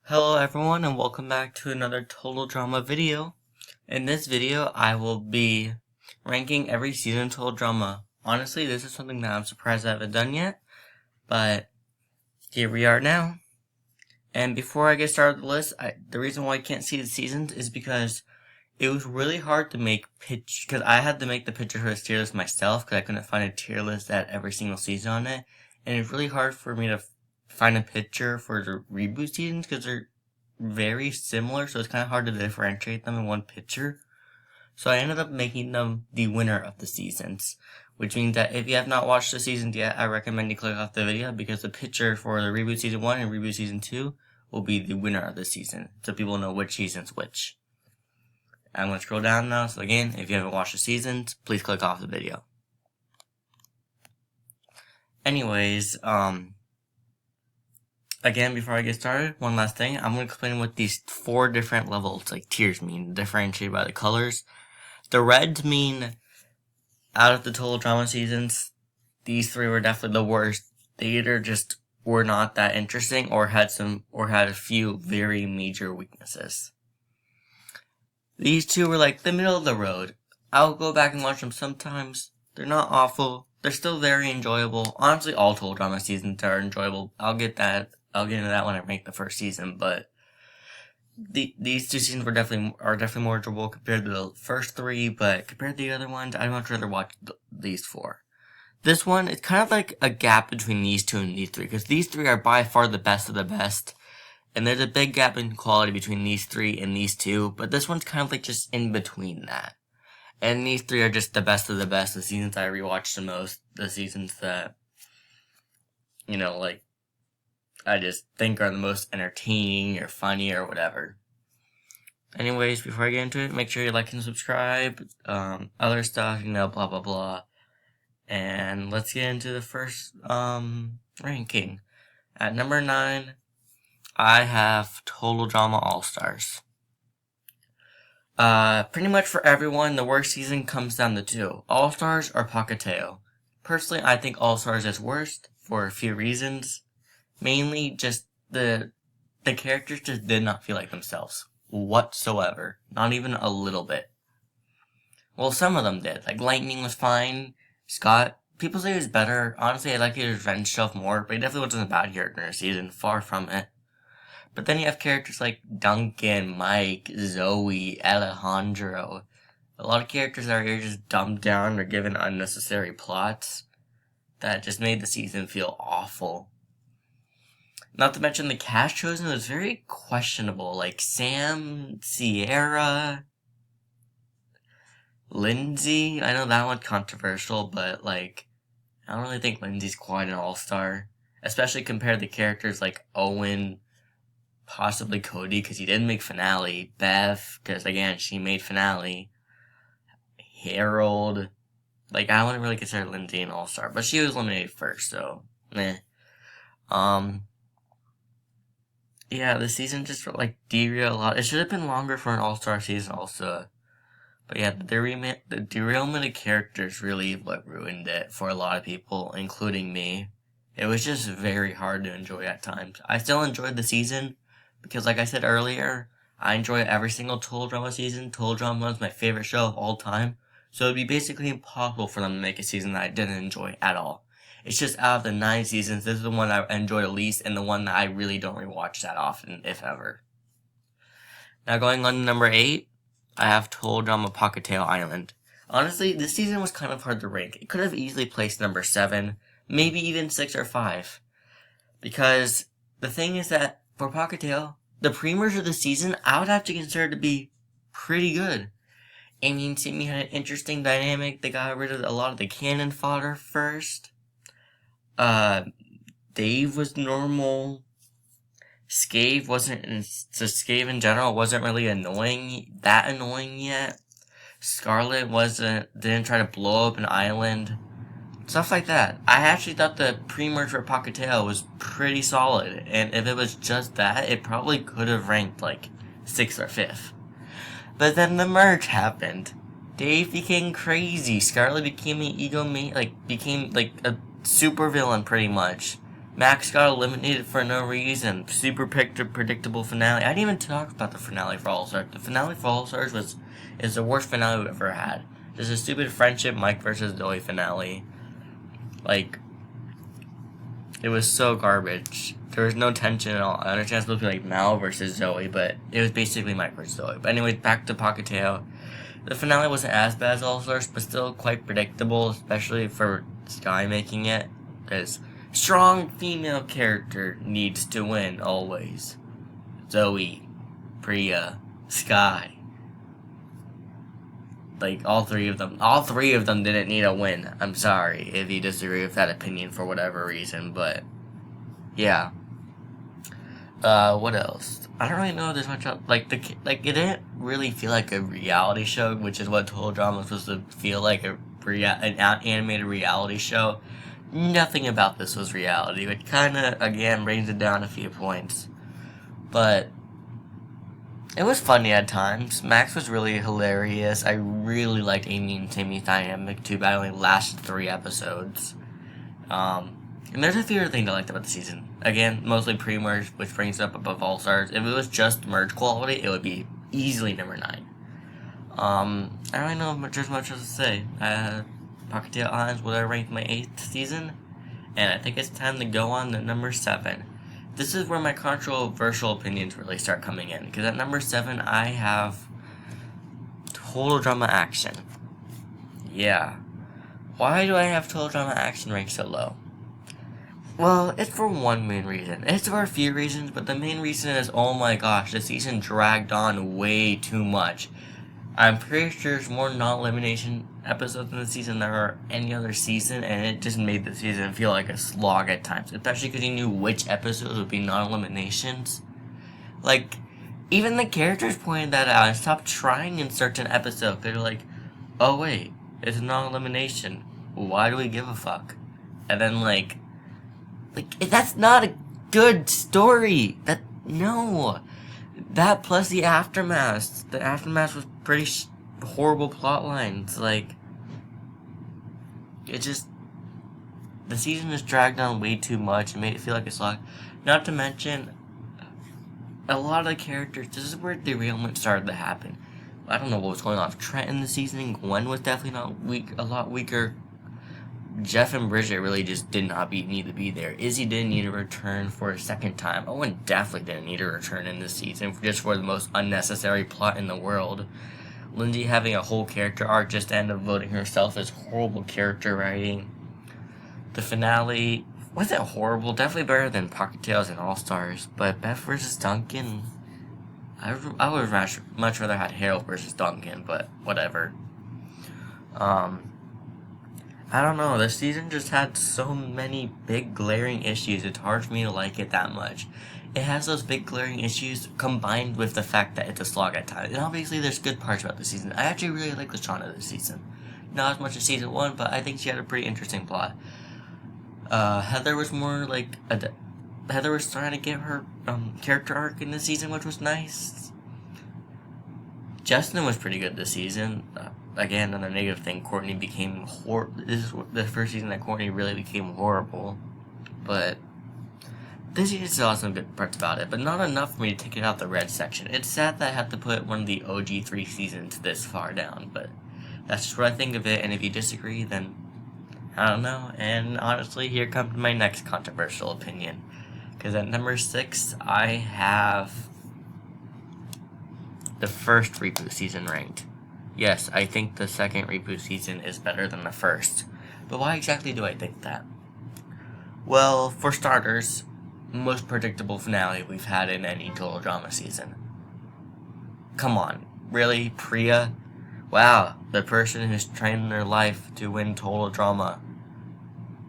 Hello everyone and welcome back to another Total Drama video. In this video, I will be ranking every season of Total Drama. Honestly, this is something that I'm surprised I haven't done yet, but here we are now. And before I get started with the list, the reason why I can't see the seasons is because it was really hard to make because I had to make the picture for this tier list myself because I couldn't find a tier list that had every single season on it. And it's really hard for me to find a picture for the reboot seasons because they're very similar, so it's kind of hard to differentiate them in one picture. So I ended up making them the winner of the seasons, which means that if you have not watched the seasons yet, I recommend you click off the video because the picture for the reboot season 1 and reboot season 2 will be the winner of the season, so people know which season's which. I'm going to scroll down now, so again, if you haven't watched the seasons, please click off the video. Anyways, again, before I get started, one last thing. I'm going to explain what these 4 different levels, like tiers, mean, differentiated by the colors. The reds mean, out of the Total Drama seasons, these 3 were definitely the worst. They either just were not that interesting or had a few very major weaknesses. These 2 were like the middle of the road. I'll go back and watch them sometimes. They're not awful. They're still very enjoyable. Honestly, all Total Drama seasons are enjoyable. I'll get into that when I rank the first season, but these 2 seasons are definitely more enjoyable compared to the first 3, but compared to the other ones, I'd much rather watch these 4. This one, it's kind of like a gap between these 2 and these 3, because these 3 are by far the best of the best, and there's a big gap in quality between these 3 and these 2, but this one's kind of like just in between that. And these 3 are just the best of the best, the seasons I rewatched the most, the seasons that, I just think are the most entertaining or funny or whatever. Anyways, before I get into it, make sure you like and subscribe, other stuff, blah blah blah. And let's get into the first ranking. At number 9, I have Total Drama All-Stars. Pretty much for everyone, the worst season comes down to 2. All-Stars or Pahkitew. Personally, I think All-Stars is worst for a few reasons. Mainly just the characters just did not feel like themselves whatsoever. Not even a little bit. Well, some of them did. Like, Lightning was fine. Scott, people say he was better. Honestly, I like his revenge stuff more, but he definitely wasn't a bad character in a season. Far from it. But then you have characters like Duncan, Mike, Zoe, Alejandro. A lot of characters that are just dumbed down or given unnecessary plots that just made the season feel awful. Not to mention the cast chosen was very questionable, like Sam, Sierra, Lindsay. I know that one's controversial, but I don't really think Lindsay's quite an all-star. Especially compared to characters like Owen, possibly Cody, because he didn't make finale. Beth, because again, she made finale. Harold. I wouldn't really consider Lindsay an all-star, but she was eliminated first, so, meh. Yeah, the season just derailed a lot. It should have been longer for an all-star season also. But yeah, the derailment of characters really what ruined it for a lot of people, including me. It was just very hard to enjoy at times. I still enjoyed the season, because like I said earlier, I enjoy every single Total Drama season. Total Drama is my favorite show of all time, so it'd be basically impossible for them to make a season that I didn't enjoy at all. It's just out of the 9 seasons, this is the one I enjoy the least, and the one that I really don't rewatch that often, if ever. Now going on to number 8, I have Total Drama Pahkitew Island. Honestly, this season was kind of hard to rank. It could have easily placed number 7, maybe even 6 or 5. Because the thing is that, for Pahkitew, the premiers of the season, I would have to consider to be pretty good. Amy and Timmy had an interesting dynamic. They got rid of a lot of the cannon fodder first. Dave was normal. Scave in general wasn't really that annoying yet. Scarlet didn't try to blow up an island. Stuff like that. I actually thought the pre-merge for Pahkitew was pretty solid, and if it was just that, it probably could have ranked 6th or 5th. But then the merge happened. Dave became crazy. Scarlet became an became a super villain pretty much. Max got eliminated for no reason. Super predictable finale. I didn't even talk about the finale for All Stars. The finale for All Stars is the worst finale we've ever had. There's a stupid friendship Mike versus Zoe finale. Like, it was so garbage. There was no tension at all. I understand it's supposed to be like Mal versus Zoe, but it was basically Mike versus Zoe. But anyways, back to Pahkitew. The finale wasn't as bad as All Stars, but still quite predictable, especially for Sky making it. Because strong female character needs to win always. Zoe, Priya, Sky. Like, all three of them didn't need a win. I'm sorry if you disagree with that opinion for whatever reason, but yeah. What else? I don't really know there's much else. It didn't really feel like a reality show, which is what Total Drama was supposed to feel like, an animated reality show. Nothing about this was reality, which kinda, again, brings it down a few points. But it was funny at times. Max was really hilarious. I really liked Amy and Timmy's dynamic too, but I only lasted 3 episodes. And there's a few other things I liked about the season. Again, mostly pre-merge, which brings it up above All Stars. If it was just merge quality, it would be easily number 9. I don't really know much else to say. Pahkitew Island would have ranked my 8th season, and I think it's time to go on to number 7. This is where my controversial opinions really start coming in, because at number 7, I have Total Drama Action. Yeah. Why do I have Total Drama Action ranked so low? Well, it's for one main reason. It's for a few reasons, but the main reason is, oh my gosh, the season dragged on way too much. I'm pretty sure there's more non-elimination episodes in the season than there are any other season, and it just made the season feel like a slog at times, especially because you knew which episodes would be non-eliminations. Like, even the characters pointed that out and stopped trying in certain episodes. They're like, oh wait, it's a non-elimination. Why do we give a fuck? And then like, that's not a good story. No. That plus the aftermath. The aftermath was pretty horrible plot lines. Like, it just, the season just dragged on way too much and made it feel like a slog. Not to mention, a lot of the characters, this is where derailment started to happen. I don't know what was going on with Trent in the season. Gwen was definitely a lot weaker. Jeff and Bridget really just did not need to be there. Izzy didn't need a return for a second time. Owen definitely didn't need a return in this season, just for the most unnecessary plot in the world. Lindsay having a whole character arc just to end up voting herself is horrible character writing. The finale wasn't horrible, definitely better than Pahkitew's and All Stars, but Beth versus Duncan, I would much rather had Harold versus Duncan, but whatever. I don't know, this season just had so many big glaring issues, it's hard for me to like it that much. It has those big glaring issues combined with the fact that it's a slog at times. And obviously there's good parts about the season. I actually really like Lashana this season. Not as much as season 1, but I think she had a pretty interesting plot. Heather was more like, Heather was trying to get her character arc in this season, which was nice. Justin was pretty good this season. Again, on a negative thing, Courtney became this is the first season that Courtney really became horrible. But this season still has some good parts about it, but not enough for me to take it out the red section. It's sad that I have to put one of the OG 3 seasons this far down, but that's just what I think of it, and if you disagree, then I don't know. And honestly, here comes my next controversial opinion. Because at number 6, I have the first Reboot season ranked. Yes, I think the second Reboot season is better than the first. But why exactly do I think that? Well, for starters, most predictable finale we've had in any Total Drama season. Come on, really, Priya? Wow, the person who's training their life to win Total Drama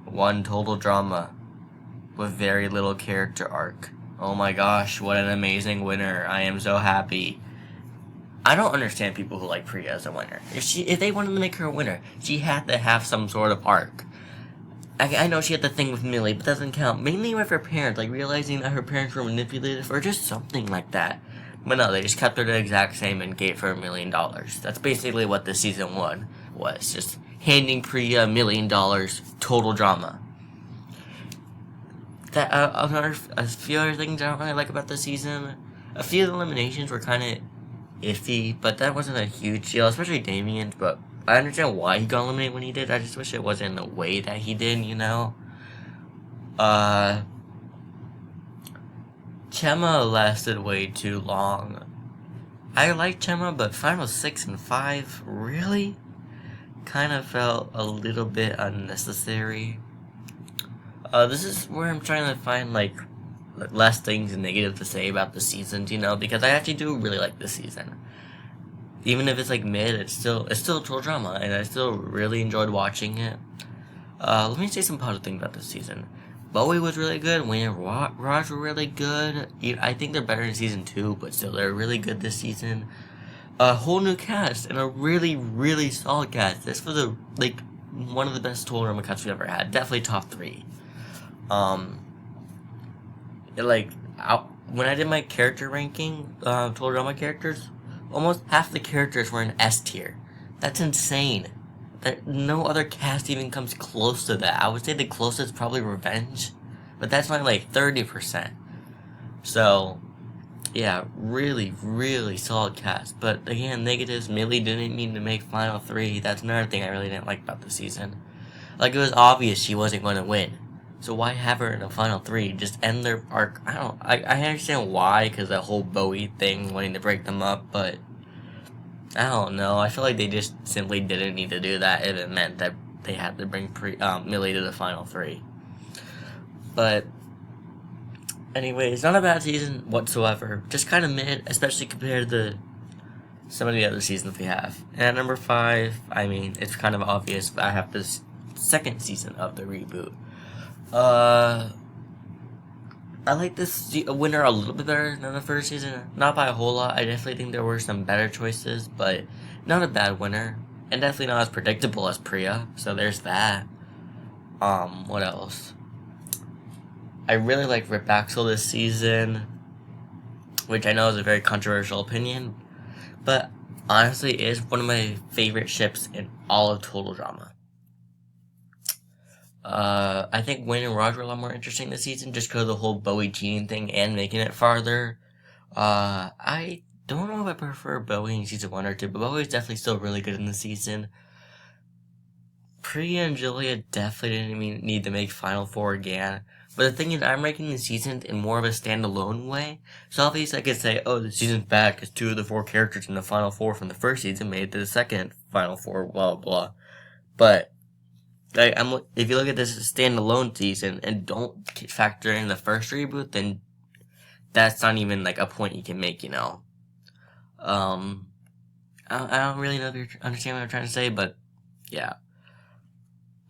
won Total Drama with very little character arc. Oh my gosh, what an amazing winner. I am so happy. I don't understand people who like Priya as a winner. If they wanted to make her a winner, she had to have some sort of arc. I know she had the thing with Millie, but that doesn't count. Mainly with her parents, like realizing that her parents were manipulative or just something like that. But no, they just kept her the exact same and gave her $1 million. That's basically what this season 1 was. Just handing Priya $1 million, total drama. a few other things I don't really like about the season. A few of the eliminations were kind of iffy, but that wasn't a huge deal, especially Damien's. But I understand why he got eliminated when he did. I just wish it wasn't in the way that he did, you know. Chema lasted way too long. I like Chema, but final 6 and 5 really kind of felt a little bit unnecessary. This is where I'm trying to find like less things negative to say about the seasons, you know, because I actually do really like this season. Even if it's like mid, it's still total drama, and I still really enjoyed watching it. Let me say some positive things about this season. Bowie was really good. Wayne and Raj were really good. I think they're better in season 2, but still, they're really good this season. A whole new cast and a really, really solid cast. This was one of the best total drama casts we've ever had. Definitely top 3. When I did my character ranking, total drama characters, almost half the characters were in S tier. That's insane. No other cast even comes close to that. I would say the closest is probably Revenge, but that's only 30%. So, yeah, really, really solid cast. But again, negatives, Millie didn't mean to make Final 3. That's another thing I really didn't like about the season. It was obvious she wasn't going to win. So why have her in a Final 3? Just end their arc. I understand why, because the whole Bowie thing, wanting to break them up, but I don't know. I feel like they just simply didn't need to do that if it meant that they had to bring Millie to the Final 3. But anyway, it's not a bad season whatsoever. Just kind of mid, especially compared to some of the other seasons we have. And at number 5, I mean, it's kind of obvious, but I have this second season of the reboot. I like this winner a little bit better than the first season. Not by a whole lot. I definitely think there were some better choices, but not a bad winner. And definitely not as predictable as Priya. So there's that. What else? I really like Rip Axel this season, which I know is a very controversial opinion, but honestly is one of my favorite ships in all of Total Drama. I think Wayne and Raj were a lot more interesting this season just because of the whole Bowie cheating thing and making it farther. I don't know if I prefer Bowie in season 1 or 2, but Bowie's definitely still really good in the season. Priya and Julia definitely didn't need to make Final 4 again. But the thing is, I'm ranking the season in more of a standalone way. So obviously I could say, oh, the season's bad because 2 of the 4 characters in the Final 4 from the first season made it to the second Final 4, blah, blah. But if you look at this as a standalone season and don't factor in the first reboot, then that's not even a point you can make, you know. I don't really know if you understand what I'm trying to say, but yeah.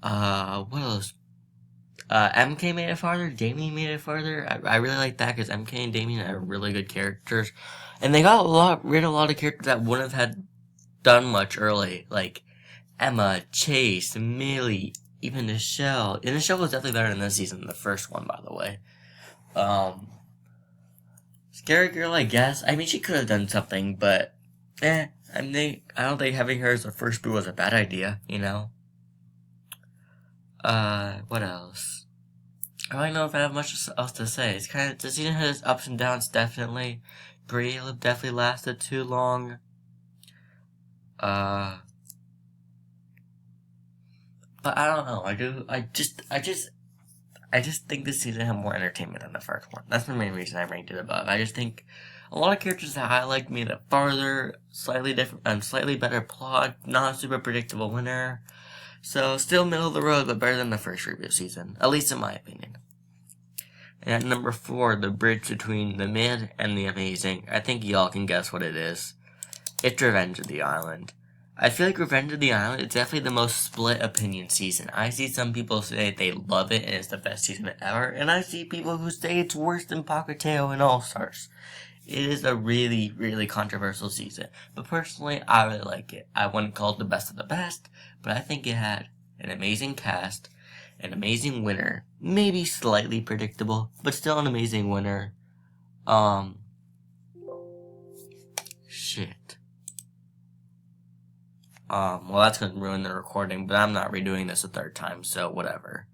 What else? MK made it farther. Damien made it farther. I really like that because MK and Damien are really good characters, and they got rid of a lot of characters that wouldn't have done much early, like Emma, Chase, Millie, even Nichelle. And Nichelle was definitely better in this season than the first one, by the way. Scary Girl, I guess. I mean, she could have done something, but I don't think having her as the first boo was a bad idea, you know. What else? I don't know if I have much else to say. It's the season has ups and downs, definitely. Bria definitely lasted too long. But I don't know. I just think this season had more entertainment than the first one. That's the main reason I ranked it above. I just think a lot of characters that I like made it farther, slightly different, slightly better plot, not super predictable winner. So, still middle of the road, but better than the first reboot season. At least in my opinion. And at number 4, the bridge between the mid and the amazing. I think y'all can guess what it is. It's Revenge of the Island. I feel like Revenge of the Island is definitely the most split opinion season. I see some people say they love it and it's the best season ever. And I see people who say it's worse than Pahkitew and All-Stars. It is a really, really controversial season. But personally, I really like it. I wouldn't call it the best of the best, but I think it had an amazing cast, an amazing winner, maybe slightly predictable, but still an amazing winner. Shit. Well, that's gonna ruin the recording, but I'm not redoing this a third time, so whatever.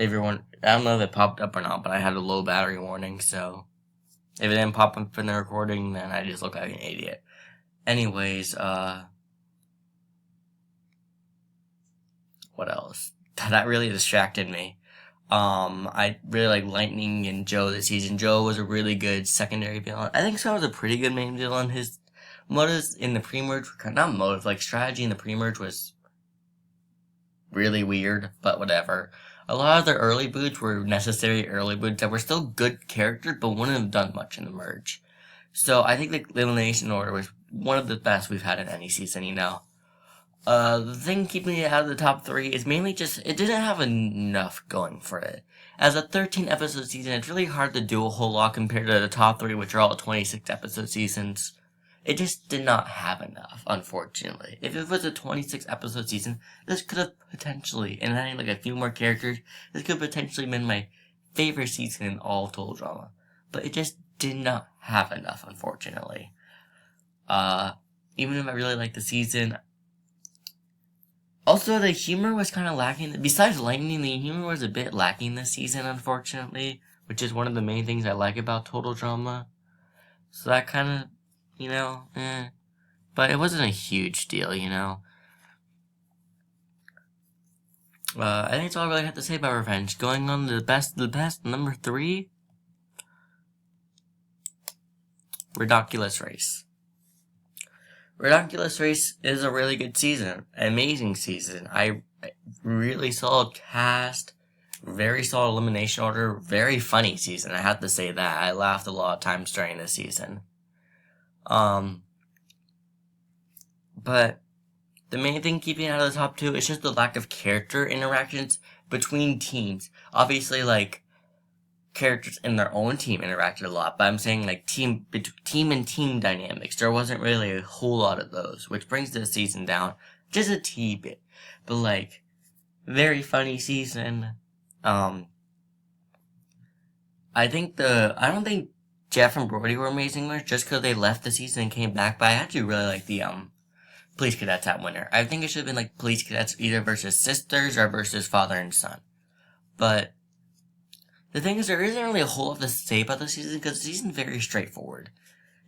Everyone, I don't know if it popped up or not, but I had a low battery warning, so if it didn't pop up in the recording, then I just look like an idiot. Anyways, what else? That really distracted me. I really like Lightning and Joe this season. Joe was a really good secondary villain. I think Star was a pretty good main villain. His motives in the pre-merge, not motive, like strategy in the pre-merge was really weird, but whatever. A lot of the early boots were necessary early boots that were still good characters, but wouldn't have done much in the merge. So I think the elimination order was one of the best we've had in any season, you know. The thing keeping it out of the top 3 is mainly just, it didn't have enough going for it. As a 13 episode season, it's really hard to do a whole lot compared to the top 3, which are all 26 episode seasons. It just did not have enough, unfortunately. If it was a 26 episode season, this could have potentially, and adding like a few more characters, this could have potentially been my favorite season in all of Total Drama. But it just did not have enough, unfortunately. Even if I really liked the season, also, the humor was kind of lacking. Besides Lightning, the humor was a bit lacking this season, unfortunately, which is one of the main things I like about Total Drama. So that kind of, you know, but it wasn't a huge deal, you know. I think that's all I really have to say about Revenge. Going on to the best, number 3, Ridonculous Race. Ridonculous Race is a really good season. Amazing season. I really solid cast. Very solid elimination order. Very funny season. I have to say that. I laughed a lot of times during this season. But the main thing keeping it out of the top 2 is just the lack of character interactions between teams. Obviously, like, characters in their own team interacted a lot, but I'm saying like team and team dynamics. There wasn't really a whole lot of those, which brings the season down just a tee bit. But like, very funny season. I don't think Jeff and Brody were amazing winners just because they left the season and came back, but I actually really like the Police Cadets at winner. I think it should have been like Police Cadets either versus sisters or versus father and son. But the thing is, there isn't really a whole lot to say about the season because the season's very straightforward.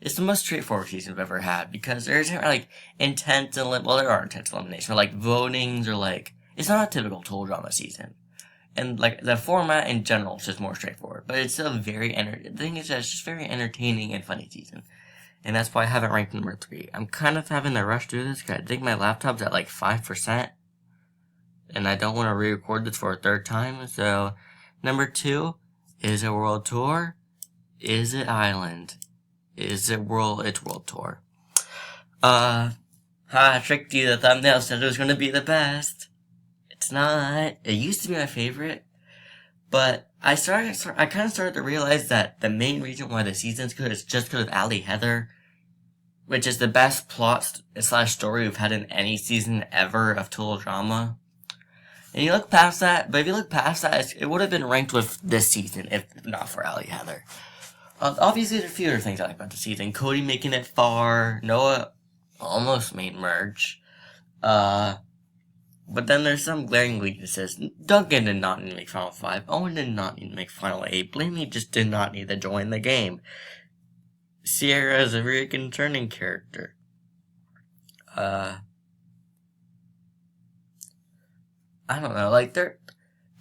It's the most straightforward season I've ever had because there isn't like intense there are intense eliminations, but like votings or like, it's not a typical Total Drama season. And like the format in general is just more straightforward, but it's still the thing is that it's just very entertaining and funny season. And that's why I have it ranked number 3. I'm kind of having to rush through this because I think my laptop's at like 5%. And I don't want to re-record this for a 3rd time, so number 2, is it World Tour? Is it Island? Is it World? It's World Tour. I tricked you. The thumbnail said it was going to be the best. It's not. It used to be my favorite. But I kind of started to realize that the main reason why the season's good is just because of Ali Heather, which is the best plot / story we've had in any season ever of Total Drama. And you look past that, but if you look past that, it would have been ranked with this season if not for Ali Heather. Obviously, there's a few other things I like about the season. Cody making it far, Noah almost made merge. But then there's some glaring weaknesses. Duncan did not need to make Final 5. Owen did not need to make Final 8. Blamey just did not need to join the game. Sierra is a very concerning character. I don't know, like,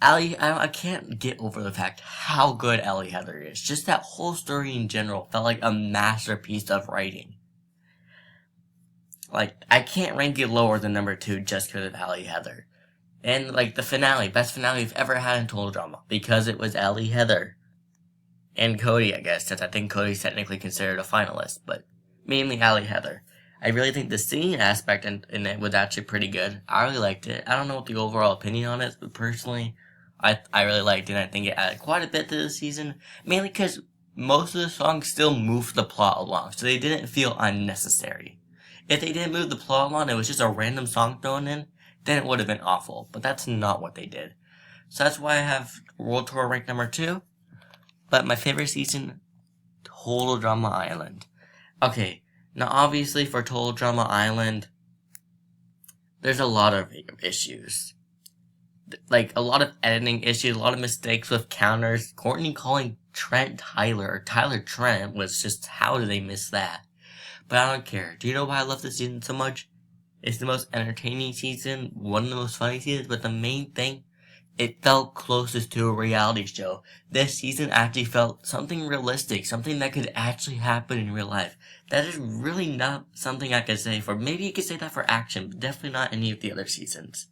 I can't get over the fact how good Ali Heather is. Just that whole story in general felt like a masterpiece of writing. Like, I can't rank it lower than number 2 just because of Ali Heather. And, like, the finale, best finale we've ever had in Total Drama, because it was Ali Heather. And Cody, I guess, since I think Cody's technically considered a finalist, but mainly Ali Heather. I really think the singing aspect in it was actually pretty good. I really liked it. I don't know what the overall opinion on it is, but personally, I really liked it, and I think it added quite a bit to the season. Mainly because most of the songs still moved the plot along, so they didn't feel unnecessary. If they didn't move the plot along, it was just a random song thrown in, then it would have been awful. But that's not what they did. So that's why I have World Tour ranked number 2. But my favorite season, Total Drama Island. Okay, now obviously for Total Drama Island, there's a lot of issues. like a lot of editing issues, a lot of mistakes with counters. Courtney calling Trent Tyler or Tyler Trent was just, how did they miss that? But I don't care. Do you know why I love this season so much? It's the most entertaining season, one of the most funny seasons, but the main thing, it felt closest to a reality show. This season actually felt something realistic, something that could actually happen in real life. That is really not something I could say for, maybe you could say that for Action, but definitely not any of the other seasons.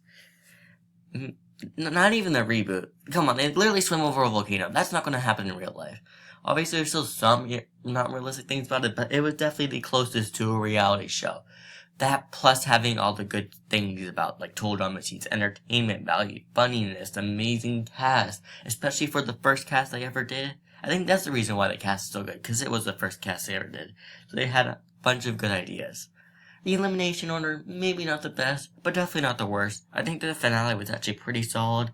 Not even the reboot. Come on, they literally swim over a volcano. That's not going to happen in real life. Obviously, there's still some not realistic things about it, but it was definitely the closest to a reality show. That plus having all the good things about, like, Total Drama Scenes, entertainment value, funniness, amazing cast, especially for the first cast they ever did. I think that's the reason why the cast is so good, because it was the first cast they ever did. So they had a bunch of good ideas. The elimination order, maybe not the best, but definitely not the worst. I think the finale was actually pretty solid.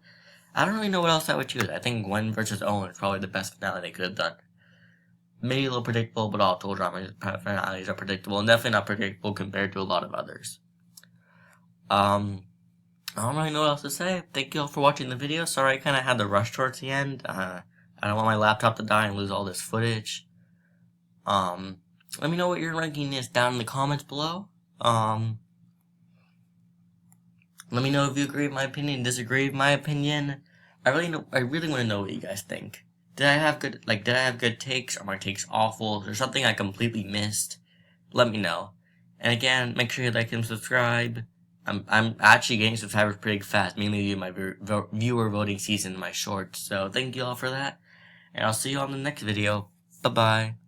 I don't really know what else I would choose. I think Gwen versus Owen is probably the best finale they could have done. Maybe a little predictable, but all Total Drama finales are predictable, and definitely not predictable compared to a lot of others. I don't really know what else to say. Thank you all for watching the video. Sorry I kind of had to rush towards the end. I don't want my laptop to die and lose all this footage. Let me know what your ranking is down in the comments below. Let me know if you agree with my opinion, disagree with my opinion. I really want to know what you guys think. Did I have good takes? Are my takes awful? Is there something I completely missed? Let me know. And again, make sure you like and subscribe. I'm actually getting subscribers pretty fast, mainly due to my viewer voting season in my shorts. So thank you all for that. And I'll see you on the next video. Bye bye.